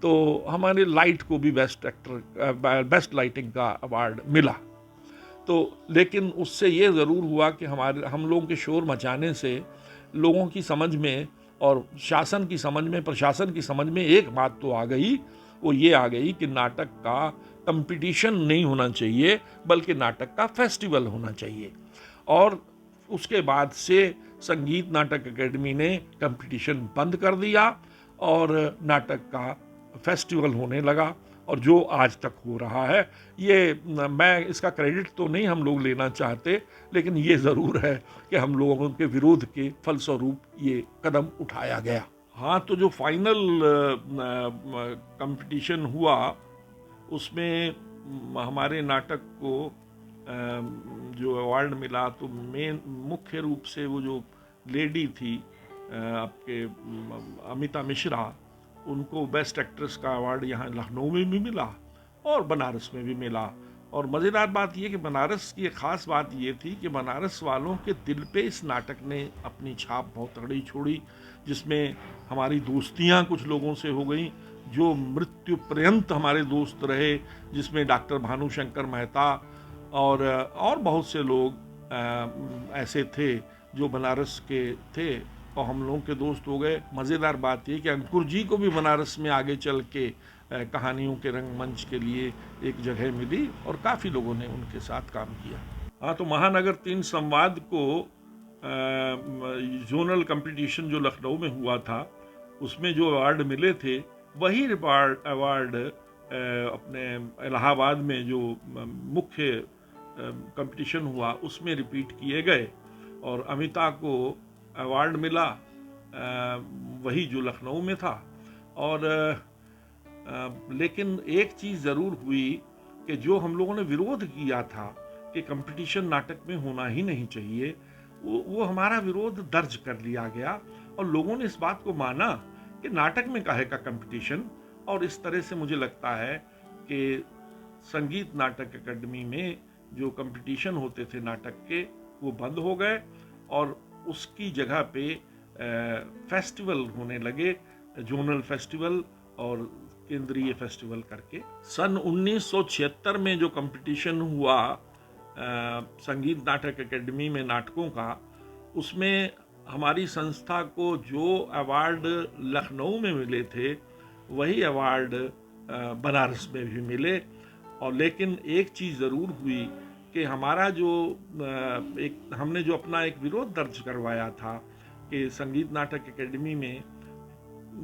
तो हमारे लाइट को भी बेस्ट लाइटिंग का अवार्ड मिला। तो लेकिन उससे ये ज़रूर हुआ कि हम लोगों के शोर मचाने से लोगों की समझ में और शासन की समझ में, प्रशासन की समझ में एक बात तो आ गई, वो ये आ गई कि नाटक का कंपटीशन नहीं होना चाहिए, बल्कि नाटक का फेस्टिवल होना चाहिए। और उसके बाद से संगीत नाटक एकेडमी ने कंपटीशन बंद कर दिया और नाटक का फेस्टिवल होने लगा। और जो आज तक हो रहा है। ये मैं इसका क्रेडिट तो नहीं हम लोग लेना चाहते, लेकिन ये ज़रूर है कि हम लोगों के विरोध के फलस्वरूप ये कदम उठाया गया। हाँ, तो जो फाइनल कंपटीशन हुआ उसमें हमारे नाटक को जो अवार्ड मिला, तो मेन मुख्य रूप से वो जो लेडी थी आपके अमिता मिश्रा, उनको बेस्ट एक्ट्रेस का अवार्ड यहाँ लखनऊ में भी मिला और बनारस में भी मिला। और मज़ेदार बात ये कि बनारस की एक ख़ास बात ये थी कि बनारस वालों के दिल पे इस नाटक ने अपनी छाप बहुत तगड़ी छोड़ी, जिसमें हमारी दोस्तियाँ कुछ लोगों से हो गई जो मृत्यु पर्यंत हमारे दोस्त रहे, जिसमें डॉक्टर भानुशंकर मेहता और बहुत से लोग ऐसे थे जो बनारस के थे और हम लोगों के दोस्त हो गए। मज़ेदार बात ये कि अंकुर जी को भी बनारस में आगे चल के कहानियों के रंगमंच के लिए एक जगह मिली और काफ़ी लोगों ने उनके साथ काम किया। हाँ, तो महानगर 3 संवाद को जोनल कंपटीशन जो लखनऊ में हुआ था उसमें जो अवार्ड मिले थे, वही अवार्ड अपने इलाहाबाद में जो मुख्य कंपटीशन हुआ उसमें रिपीट किए गए और अमिता को अवार्ड मिला वही जो लखनऊ में था। और लेकिन एक चीज़ ज़रूर हुई कि जो हम लोगों ने विरोध किया था कि कंपटीशन नाटक में होना ही नहीं चाहिए, वो हमारा विरोध दर्ज कर लिया गया और लोगों ने इस बात को माना कि नाटक में काहे का कंपटीशन। और इस तरह से मुझे लगता है कि संगीत नाटक अकेडमी में जो कंपटीशन होते थे नाटक के, वो बंद हो गए और उसकी जगह पे फेस्टिवल होने लगे, जोनल फेस्टिवल और केंद्रीय फेस्टिवल करके। सन 1976 में जो कंपटीशन हुआ संगीत नाटक अकेडमी में नाटकों का, उसमें हमारी संस्था को जो अवार्ड लखनऊ में मिले थे वही अवार्ड बनारस में भी मिले। और लेकिन एक चीज़ ज़रूर हुई कि हमारा जो हमने जो अपना एक विरोध दर्ज करवाया था कि संगीत नाटक अकेडमी में,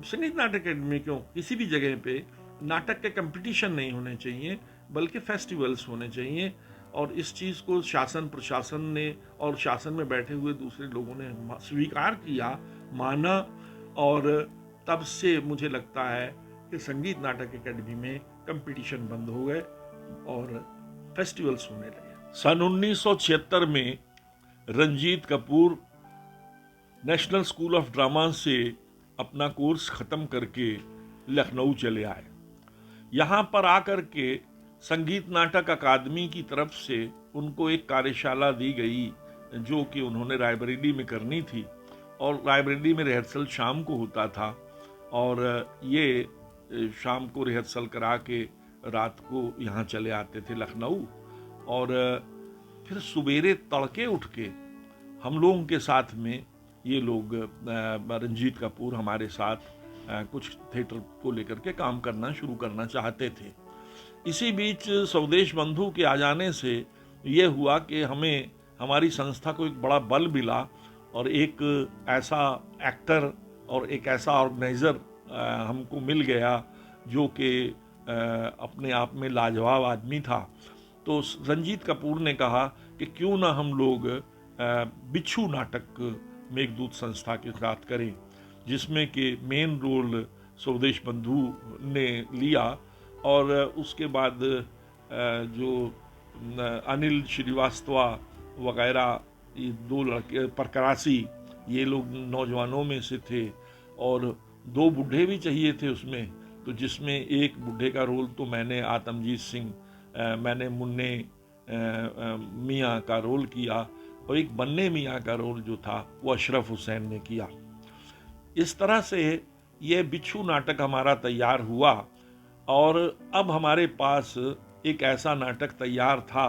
संगीत नाटक अकेडमी क्यों, किसी भी जगह पे नाटक के कंपटीशन नहीं होने चाहिए बल्कि फेस्टिवल्स होने चाहिए। और इस चीज़ को शासन प्रशासन ने और शासन में बैठे हुए दूसरे लोगों ने स्वीकार किया, माना, और तब से मुझे लगता है कि संगीत नाटक अकेडमी में कंपटीशन बंद हो गए और फेस्टिवल्स होने लगे। सन 1976 में Ranjit Kapoor national school of drama से अपना कोर्स ख़त्म करके लखनऊ चले आए। यहाँ पर आकर के संगीत नाटक अकादमी की तरफ से उनको एक कार्यशाला दी गई जो कि उन्होंने रायबरेली में करनी थी, और रायबरेली में रिहर्सल शाम को होता था और ये शाम को रिहर्सल करा के रात को यहाँ चले आते थे लखनऊ। और फिर सवेरे तड़के उठ के हम लोगों के साथ में ये लोग रंजीत कपूर हमारे साथ कुछ थिएटर को लेकर के काम करना शुरू करना चाहते थे। इसी बीच स्वदेश बंधु के आ जाने से ये हुआ कि हमें हमारी संस्था को एक बड़ा बल मिला और एक ऐसा एक्टर और एक ऐसा ऑर्गेनाइज़र हमको मिल गया जो कि अपने आप में लाजवाब आदमी था। तो रंजीत कपूर ने कहा कि क्यों ना हम लोग बिच्छू नाटक मेघदूत संस्था के साथ करें, जिसमें कि मेन रोल स्वदेश बंधु ने लिया। और उसके बाद जो अनिल श्रीवास्तवा वगैरह, ये 2 लड़के परकरासी, ये लोग नौजवानों में से थे और 2 बूढ़े भी चाहिए थे उसमें। तो जिसमें एक बूढ़े का रोल तो मैंने, आतमजीत सिंह, मैंने मुन्ने मियाँ का रोल किया और एक बन्ने मियाँ का रोल जो था वो अशरफ हुसैन ने किया। इस तरह से ये बिच्छू नाटक हमारा तैयार हुआ और अब हमारे पास एक ऐसा नाटक तैयार था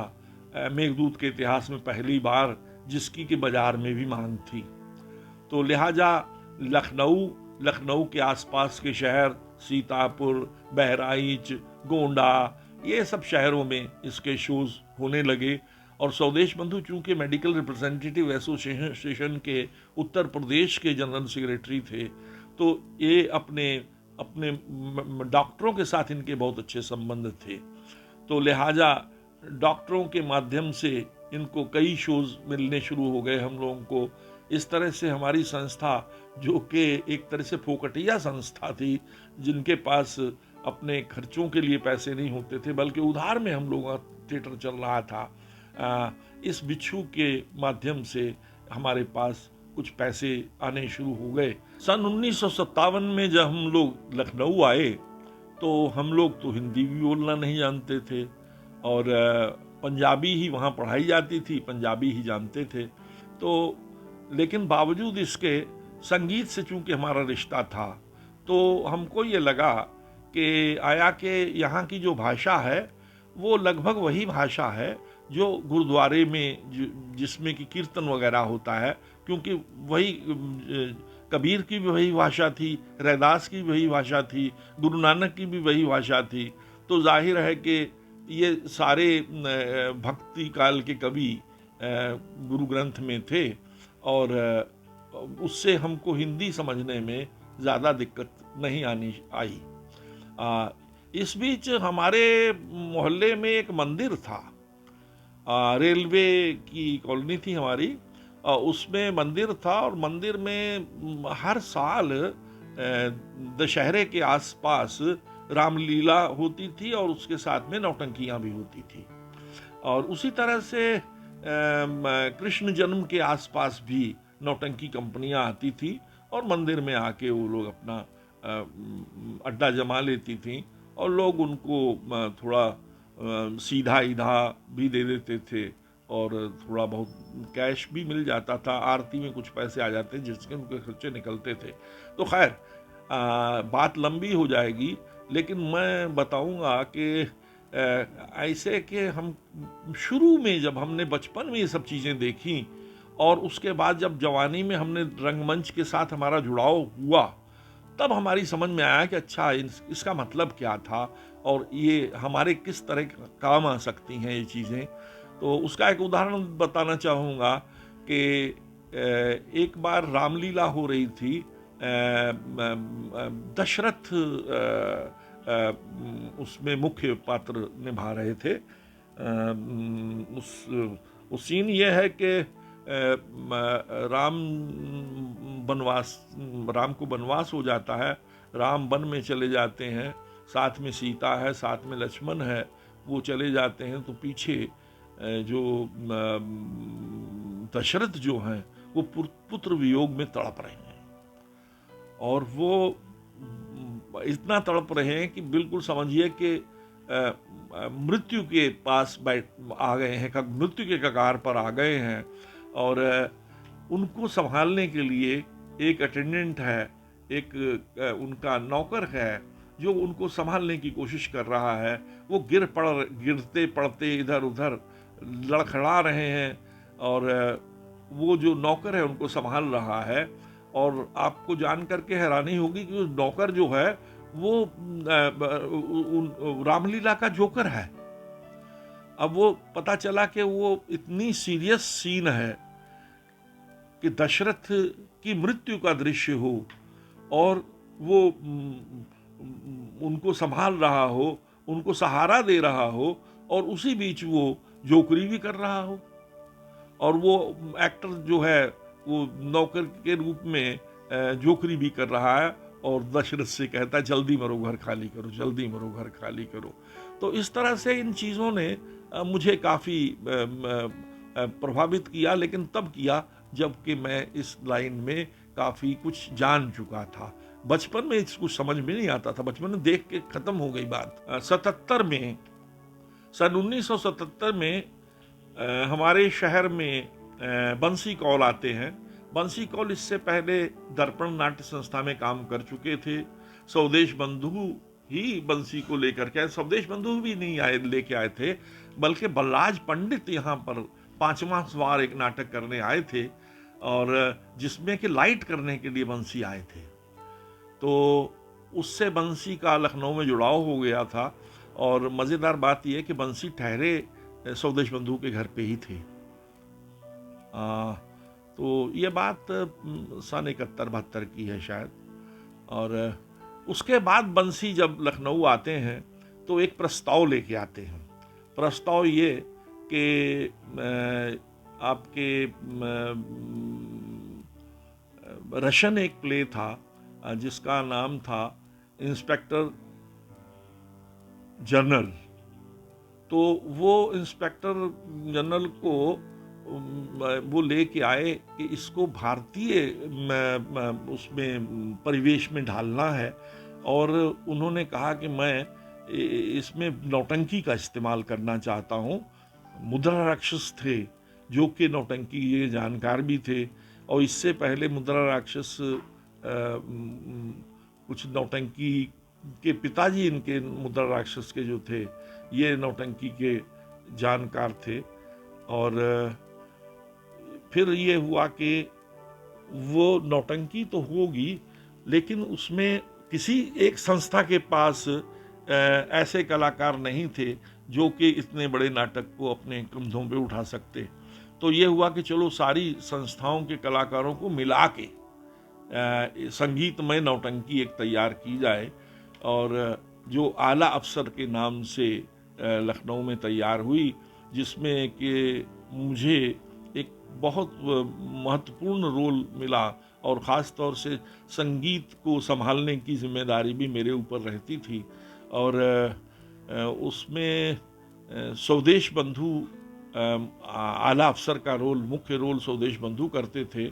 मेघदूत के इतिहास में पहली बार, जिसकी कि बाजार में भी मांग थी। तो लिहाजा लखनऊ के आसपास के शहर सीतापुर, बहराइच, गोंडा, ये सब शहरों में इसके शोज होने लगे। और स्वदेश बंधु चूंकि मेडिकल रिप्रेजेंटेटिव एसोसिएशन के उत्तर प्रदेश के जनरल सेक्रेटरी थे, तो ये अपने अपने डॉक्टरों के साथ इनके बहुत अच्छे संबंध थे, तो लिहाजा डॉक्टरों के माध्यम से इनको कई शोज मिलने शुरू हो गए हम लोगों को। इस तरह से हमारी संस्था, जो कि एक तरह से फोकटिया संस्था थी, जिनके पास अपने खर्चों के लिए पैसे नहीं होते थे बल्कि उधार में हम लोगों का थिएटर चल रहा था, इस बिच्छू के माध्यम से हमारे पास कुछ पैसे आने शुरू हो गए। सन 1957 में जब हम लोग लखनऊ आए तो हम लोग तो हिंदी भी बोलना नहीं जानते थे और पंजाबी ही वहाँ पढ़ाई जाती थी, पंजाबी ही जानते थे। तो लेकिन बावजूद इसके संगीत से चूंकि हमारा रिश्ता था, तो हमको ये लगा कि आया कि यहाँ की जो भाषा है वो लगभग वही भाषा है जो गुरुद्वारे में जिसमें कि कीर्तन वगैरह होता है, क्योंकि वही कबीर की भी वही भाषा थी, रैदास की भी वही भाषा थी, गुरु नानक की भी वही भाषा थी। तो जाहिर है कि ये सारे भक्ति काल के कवि गुरु ग्रंथ में थे और उससे हमको हिंदी समझने में ज़्यादा दिक्कत नहीं आई। इस बीच हमारे मोहल्ले में एक मंदिर था, रेलवे की कॉलोनी थी हमारी, उसमें मंदिर था और मंदिर में हर साल दशहरे के आसपास रामलीला होती थी और उसके साथ में नौटंकियां भी होती थी। और उसी तरह से कृष्ण जन्म के आसपास भी नौटंकी कंपनियां आती थी और मंदिर में आके वो लोग अपना अड्डा जमा लेती थी और लोग उनको थोड़ा सीधा ईधा भी दे देते थे और थोड़ा बहुत कैश भी मिल जाता था, आरती में कुछ पैसे आ जाते जिसके उनके खर्चे निकलते थे। तो खैर बात लंबी हो जाएगी, लेकिन मैं बताऊंगा कि ऐसे कि हम शुरू में जब हमने बचपन में ये सब चीज़ें देखी और उसके बाद जब जवानी में हमने रंगमंच के साथ हमारा जुड़ाव हुआ, तब हमारी समझ में आया कि अच्छा इसका मतलब क्या था और ये हमारे किस तरह काम आ सकती हैं ये चीज़ें। तो उसका एक उदाहरण बताना चाहूँगा कि एक बार रामलीला हो रही थी, दशरथ उसमें मुख्य पात्र निभा रहे थे। उस सीन ये है कि राम को वनवास हो जाता है, राम वन में चले जाते हैं, साथ में सीता है, साथ में लक्ष्मण है, वो चले जाते हैं। तो पीछे जो दशरथ जो हैं वो पुत्र वियोग में तड़प रहे हैं और वो इतना तड़प रहे हैं कि बिल्कुल समझिए कि मृत्यु के पास आ गए हैं, मृत्यु के कगार पर आ गए हैं। और उनको संभालने के लिए एक अटेंडेंट है, एक उनका नौकर है जो उनको संभालने की कोशिश कर रहा है। वो गिरते पड़ते इधर उधर लड़खड़ा रहे हैं और वो जो नौकर है उनको संभाल रहा है। और आपको जान करके हैरानी होगी कि नौकर जो है वो रामलीला का जोकर है। अब वो पता चला कि वो इतनी सीरियस सीन है कि दशरथ की मृत्यु का दृश्य हो और वो उनको संभाल रहा हो, उनको सहारा दे रहा हो और उसी बीच वो जोकरी भी कर रहा हो। और वो एक्टर जो है वो नौकर के रूप में जोकरी भी कर रहा है और दशरथ से कहता है जल्दी मरो, घर खाली करो, जल्दी मरो, घर खाली करो। तो इस तरह से इन चीज़ों ने मुझे काफ़ी प्रभावित किया, लेकिन तब किया जबकि मैं इस लाइन में काफ़ी कुछ जान चुका था। बचपन में कुछ समझ में नहीं आता था, बचपन में देख के ख़त्म हो गई बात। 77 में, सन 1977 में हमारे शहर में बंसी कौल आते हैं। बंसी कौल इससे पहले दर्पण नाट्य संस्था में काम कर चुके थे। स्वदेश बंधु ही बंसी को लेकर के, स्वदेश बंधु भी नहीं लेके आए थे, बल्कि बलराज पंडित यहाँ पर 5वां बार एक नाटक करने आए थे और जिसमें कि लाइट करने के लिए बंसी आए थे। तो उससे बंसी का लखनऊ में जुड़ाव हो गया था। और मज़ेदार बात यह कि बंसी ठहरे स्वदेश बंधु के घर पे ही थे। तो ये बात सन 71-72 की है शायद। और उसके बाद बंसी जब लखनऊ आते हैं तो एक प्रस्ताव लेके आते हैं। प्रस्ताव ये कि आपके रशन एक प्ले था जिसका नाम था इंस्पेक्टर जनरल। तो वो इंस्पेक्टर जनरल को वो लेके आए कि इसको भारतीय उसमें परिवेश में ढालना है, और उन्होंने कहा कि मैं इसमें नौटंकी का इस्तेमाल करना चाहता हूँ। मुद्रा राक्षस थे जो कि नौटंकी ये जानकार भी थे, और इससे पहले मुद्रा राक्षस कुछ नौटंकी के पिताजी इनके मुद्रा राक्षस के जो थे ये नौटंकी के जानकार थे। और फिर ये हुआ कि वो नौटंकी तो होगी, लेकिन उसमें किसी एक संस्था के पास ऐसे कलाकार नहीं थे जो कि इतने बड़े नाटक को अपने कंधों पे उठा सकते। तो ये हुआ कि चलो सारी संस्थाओं के कलाकारों को मिला के संगीतमय नौटंकी एक तैयार की जाए, और जो आला अफसर के नाम से लखनऊ में तैयार हुई, जिसमें कि मुझे एक बहुत महत्वपूर्ण रोल मिला, और ख़ास तौर से संगीत को संभालने की जिम्मेदारी भी मेरे ऊपर रहती थी। और उसमें स्वदेश बंधु आला अफसर का रोल, मुख्य रोल स्वदेश बंधु करते थे,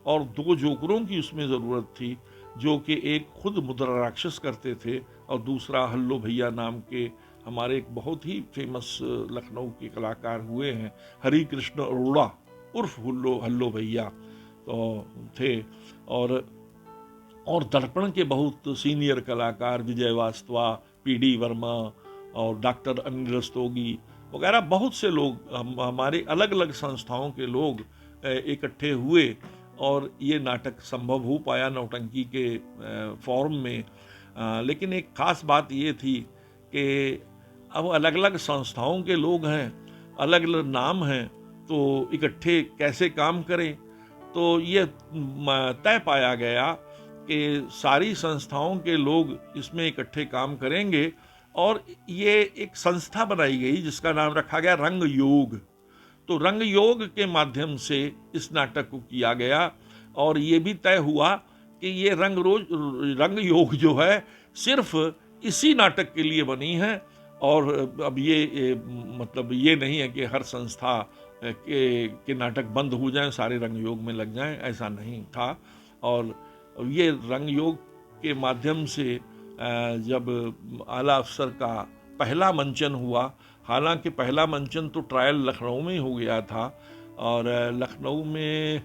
और 2 जोकरों की उसमें ज़रूरत थी, जो कि एक खुद मुद्रा राक्षस करते थे और दूसरा हल्लो भैया नाम के हमारे एक बहुत ही फेमस लखनऊ के कलाकार हुए हैं, हरि कृष्ण अरोड़ा उर्फ हल्लो भैया तो थे। और दर्पण के बहुत सीनियर कलाकार विजय वास्तवा, पीडी वर्मा और डॉक्टर अनिल रस्तोगी वगैरह बहुत से लोग, हमारे अलग अलग संस्थाओं के लोग इकट्ठे हुए, और ये नाटक संभव हो पाया नौटंकी के फॉर्म में। लेकिन एक ख़ास बात ये थी कि अब अलग अलग संस्थाओं के लोग हैं, अलग अलग नाम हैं, तो इकट्ठे कैसे काम करें। तो ये तय पाया गया कि सारी संस्थाओं के लोग इसमें इकट्ठे काम करेंगे, और ये एक संस्था बनाई गई जिसका नाम रखा गया रंग योग। तो रंग योग के माध्यम से इस नाटक को किया गया, और ये भी तय हुआ कि ये रंग योग जो है सिर्फ इसी नाटक के लिए बनी है, और अब ये मतलब ये नहीं है कि हर संस्था के नाटक बंद हो जाएं, सारे रंग योग में लग जाएं, ऐसा नहीं था। और ये रंग योग के माध्यम से जब आला अफसर का पहला मंचन हुआ, हालांकि पहला मंचन तो ट्रायल लखनऊ में हो गया था, और लखनऊ में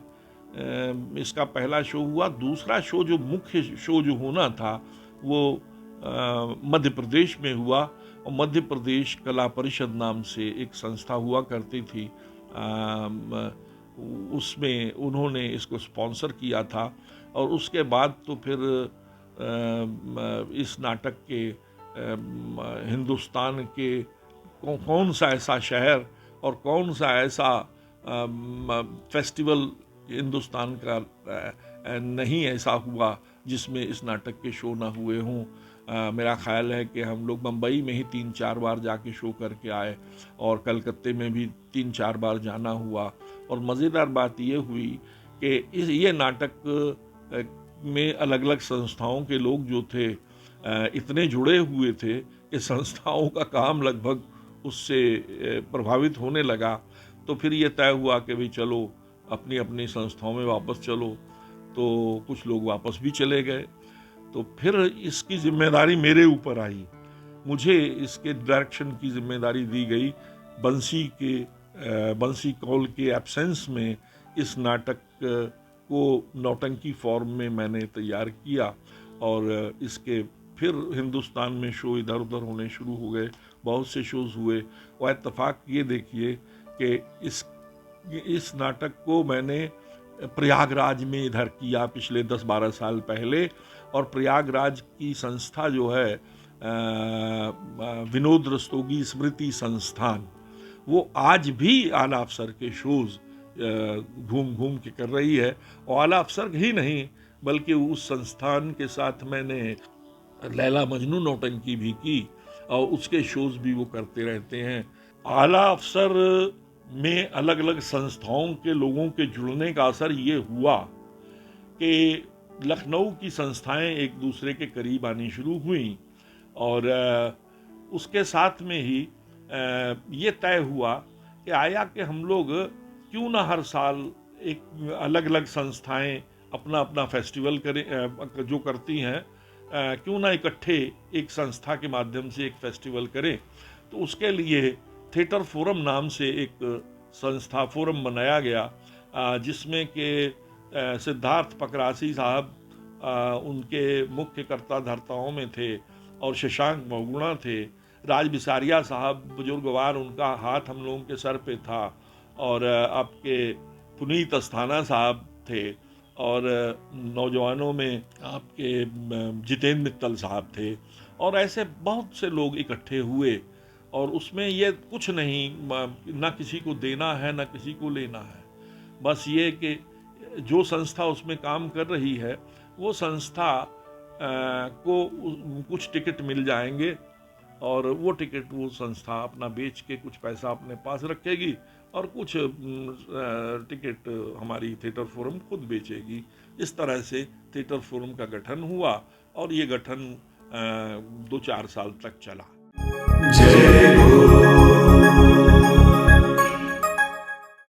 इसका पहला शो हुआ। दूसरा शो जो मुख्य शो जो होना था वो मध्य प्रदेश में हुआ, और मध्य प्रदेश कला परिषद नाम से एक संस्था हुआ करती थी, उसमें उन्होंने इसको स्पॉन्सर किया था। और उसके बाद तो फिर इस नाटक के हिंदुस्तान के कौन सा ऐसा शहर और कौन सा ऐसा फेस्टिवल हिंदुस्तान का नहीं ऐसा हुआ जिसमें इस नाटक के शो ना हुए हों। मेरा ख्याल है कि हम लोग मुंबई में ही 3-4 बार जाके शो करके आए, और कलकत्ते में भी 3-4 बार जाना हुआ। और मज़ेदार बात ये हुई कि ये नाटक में अलग अलग संस्थाओं के लोग जो थे इतने जुड़े हुए थे कि संस्थाओं का काम लगभग उससे प्रभावित होने लगा। तो फिर ये तय हुआ कि भाई चलो अपनी अपनी संस्थाओं में वापस चलो। तो कुछ लोग वापस भी चले गए। तो फिर इसकी जिम्मेदारी मेरे ऊपर आई, मुझे इसके डायरेक्शन की जिम्मेदारी दी गई। बंसी कौल के एब्सेंस में इस नाटक को नौटंकी फॉर्म में मैंने तैयार किया, और इसके फिर हिंदुस्तान में शो इधर उधर होने शुरू हो गए, बहुत से शोज़ हुए। और इत्तेफाक ये देखिए कि इस नाटक को मैंने प्रयागराज में इधर किया पिछले 10-12 साल पहले, और प्रयागराज की संस्था जो है विनोद रस्तोगी स्मृति संस्थान, वो आज भी आला अफसर के शोज़ घूम घूम के कर रही है। और आला अफसर ही नहीं बल्कि उस संस्थान के साथ मैंने लैला मजनू नौटंकी भी की और उसके शोज भी वो करते रहते हैं। आला अफसर में अलग अलग संस्थाओं के लोगों के जुड़ने का असर ये हुआ कि लखनऊ की संस्थाएं एक दूसरे के करीब आनी शुरू हुई और उसके साथ में ही ये तय हुआ कि आया कि हम लोग क्यों ना हर साल एक अलग अलग संस्थाएं अपना अपना फेस्टिवल करें, जो करती हैं क्यों ना इकट्ठे एक संस्था के माध्यम से एक फेस्टिवल करें। तो उसके लिए थिएटर फोरम नाम से एक संस्था फोरम बनाया गया, जिसमें कि सिद्धार्थ पकरासी साहब उनके मुख्य कर्ता धर्ताओं में थे और शशांक बहुगुणा थे। राज बिसारिया साहब बुजुर्गवार, उनका हाथ हम लोगों के सर पे था, और आपके पुनीत अस्थाना साहब थे, और नौजवानों में आपके जितेंद्र मित्तल साहब थे, और ऐसे बहुत से लोग इकट्ठे हुए। और उसमें ये कुछ नहीं, ना किसी को देना है ना किसी को लेना है, बस ये कि जो संस्था उसमें काम कर रही है वो संस्था को कुछ टिकट मिल जाएंगे और वो टिकट वो संस्था अपना बेच के कुछ पैसा अपने पास रखेगी और कुछ टिकट हमारी थिएटर फोरम खुद बेचेगी। इस तरह से थिएटर फोरम का गठन हुआ और ये गठन 2-4 साल तक चला।
जय